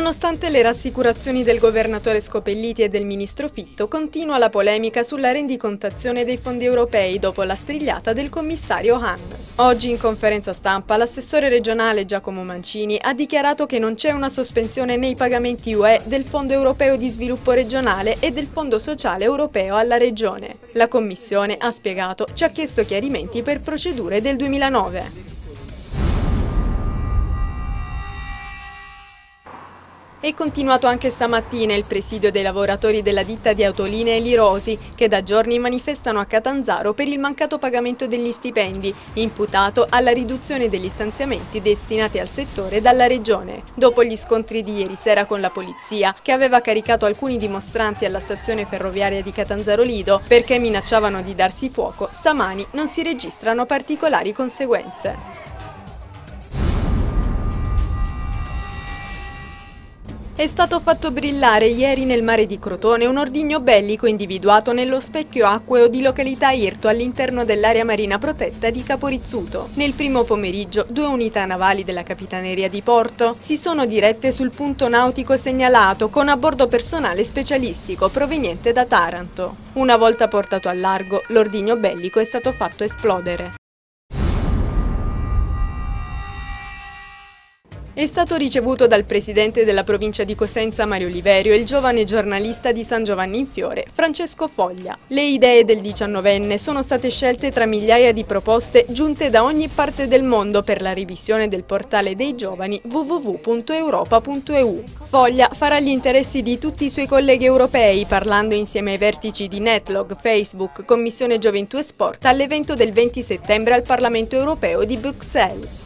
Nonostante le rassicurazioni del governatore Scopelliti e del ministro Fitto, continua la polemica sulla rendicontazione dei fondi europei dopo la strigliata del commissario Hahn. Oggi in conferenza stampa l'assessore regionale Giacomo Mancini ha dichiarato che non c'è una sospensione nei pagamenti UE del Fondo Europeo di Sviluppo Regionale e del Fondo Sociale Europeo alla Regione. La Commissione, ha spiegato, ci ha chiesto chiarimenti per procedure del 2009. È continuato anche stamattina il presidio dei lavoratori della ditta di autolinee Lirosi, che da giorni manifestano a Catanzaro per il mancato pagamento degli stipendi, imputato alla riduzione degli stanziamenti destinati al settore dalla Regione. Dopo gli scontri di ieri sera con la polizia, che aveva caricato alcuni dimostranti alla stazione ferroviaria di Catanzaro Lido perché minacciavano di darsi fuoco, stamani non si registrano particolari conseguenze. È stato fatto brillare ieri nel mare di Crotone un ordigno bellico individuato nello specchio acqueo di località Irto all'interno dell'area marina protetta di Caporizzuto. Nel primo pomeriggio 2 unità navali della Capitaneria di Porto si sono dirette sul punto nautico segnalato con a bordo personale specialistico proveniente da Taranto. Una volta portato al largo, l'ordigno bellico è stato fatto esplodere. È stato ricevuto dal presidente della provincia di Cosenza Mario Oliverio e il giovane giornalista di San Giovanni in Fiore, Francesco Foglia. Le idee del 19enne sono state scelte tra migliaia di proposte giunte da ogni parte del mondo per la revisione del portale dei giovani www.europa.eu. Foglia farà gli interessi di tutti i suoi colleghi europei, parlando insieme ai vertici di Netlog, Facebook, Commissione Gioventù e Sport all'evento del 20 settembre al Parlamento europeo di Bruxelles.